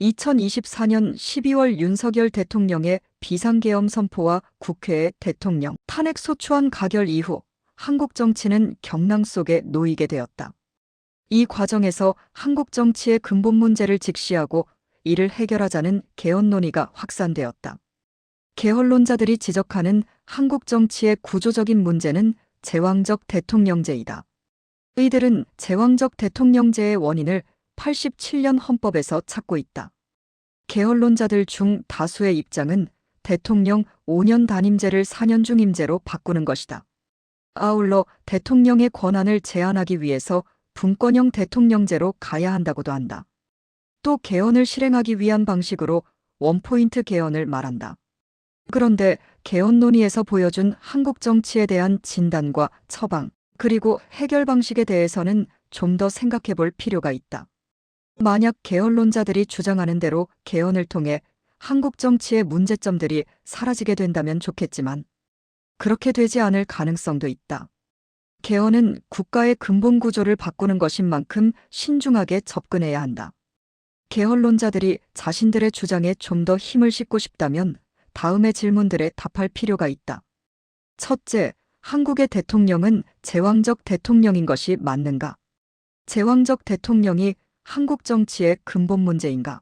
2024년 12월 윤석열 대통령의 비상계엄 선포와 국회의 대통령 탄핵 소추안 가결 이후 한국 정치는 경랑 속에 놓이게 되었다. 이 과정에서 한국 정치의 근본 문제를 직시하고 이를 해결하자는 개헌 논의가 확산되었다. 개헌론자들이 지적하는 한국 정치의 구조적인 문제는 제왕적 대통령제이다. 이들은 제왕적 대통령제의 원인을 87년 헌법에서 찾고 있다. 개헌론자들 중 다수의 입장은 대통령 5년 단임제를 4년 중임제로 바꾸는 것이다. 아울러 대통령의 권한을 제한하기 위해서 분권형 대통령제로 가야 한다고도 한다. 또 개헌을 실행하기 위한 방식으로 원포인트 개헌을 말한다. 그런데 개헌 논의에서 보여준 한국 정치에 대한 진단과 처방, 그리고 해결 방식에 대해서는 좀 더 생각해 볼 필요가 있다. 만약 개헌론자들이 주장하는 대로 개헌을 통해 한국 정치의 문제점들이 사라지게 된다면 좋겠지만 그렇게 되지 않을 가능성도 있다. 개헌은 국가의 근본 구조를 바꾸는 것인 만큼 신중하게 접근해야 한다. 개헌론자들이 자신들의 주장에 좀 더 힘을 싣고 싶다면 다음의 질문들에 답할 필요가 있다. 첫째, 한국의 대통령은 제왕적 대통령인 것이 맞는가? 제왕적 대통령이 한국 정치의 근본 문제인가?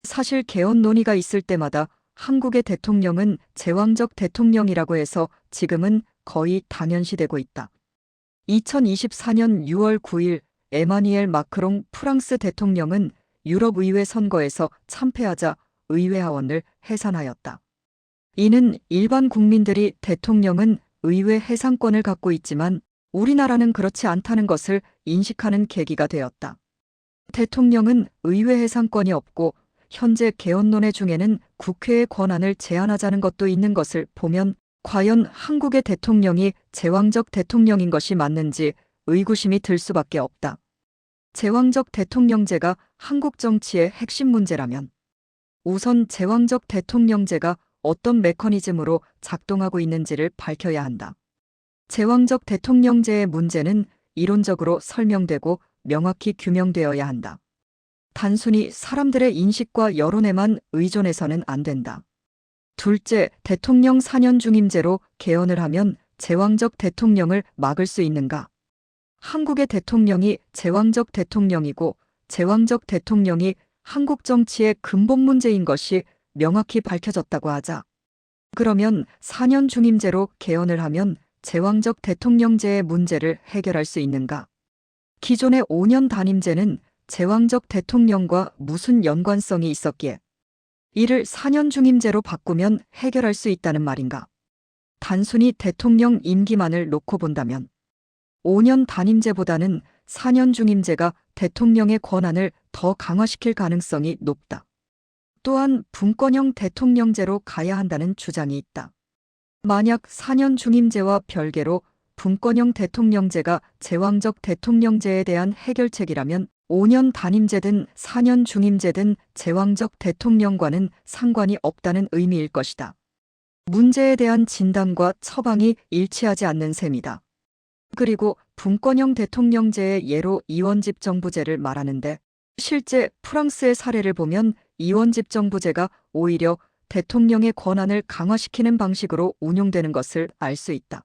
사실 개헌 논의가 있을 때마다 한국의 대통령은 제왕적 대통령이라고 해서 지금은 거의 당연시되고 있다. 2024년 6월 9일 에마뉘엘 마크롱 프랑스 대통령은 유럽의회 선거에서 참패하자 의회 하원을 해산하였다. 이는 일반 국민들이 대통령은 의회 해상권을 갖고 있지만 우리나라는 그렇지 않다는 것을 인식하는 계기가 되었다. 대통령은 의회 해상권이 없고 현재 개헌론의 중에는 국회의 권한을 제한하자는 것도 있는 것을 보면 과연 한국의 대통령이 제왕적 대통령인 것이 맞는지 의구심이 들 수밖에 없다. 제왕적 대통령제가 한국 정치의 핵심 문제라면 우선 제왕적 대통령제가 어떤 메커니즘으로 작동하고 있는지를 밝혀야 한다. 제왕적 대통령제의 문제는 이론적으로 설명되고 명확히 규명되어야 한다. 단순히 사람들의 인식과 여론에만 의존해서는 안 된다. 둘째, 대통령 4년 중임제로 개헌을 하면 제왕적 대통령을 막을 수 있는가? 한국의 대통령이 제왕적 대통령이고 제왕적 대통령이 한국 정치의 근본 문제인 것이 명확히 밝혀졌다고 하자. 그러면 4년 중임제로 개헌을 하면 제왕적 대통령제의 문제를 해결할 수 있는가? 기존의 5년 단임제는 제왕적 대통령과 무슨 연관성이 있었기에 이를 4년 중임제로 바꾸면 해결할 수 있다는 말인가? 단순히 대통령 임기만을 놓고 본다면 5년 단임제보다는 4년 중임제가 대통령의 권한을 더 강화시킬 가능성이 높다. 또한 분권형 대통령제로 가야 한다는 주장이 있다. 만약 4년 중임제와 별개로 분권형 대통령제가 제왕적 대통령제에 대한 해결책이라면 5년 단임제든 4년 중임제든 제왕적 대통령과는 상관이 없다는 의미일 것이다. 문제에 대한 진단과 처방이 일치하지 않는 셈이다. 그리고 분권형 대통령제의 예로 이원집 정부제를 말하는데 실제 프랑스의 사례를 보면 이원집 정부제가 오히려 대통령의 권한을 강화시키는 방식으로 운용되는 것을 알 수 있다.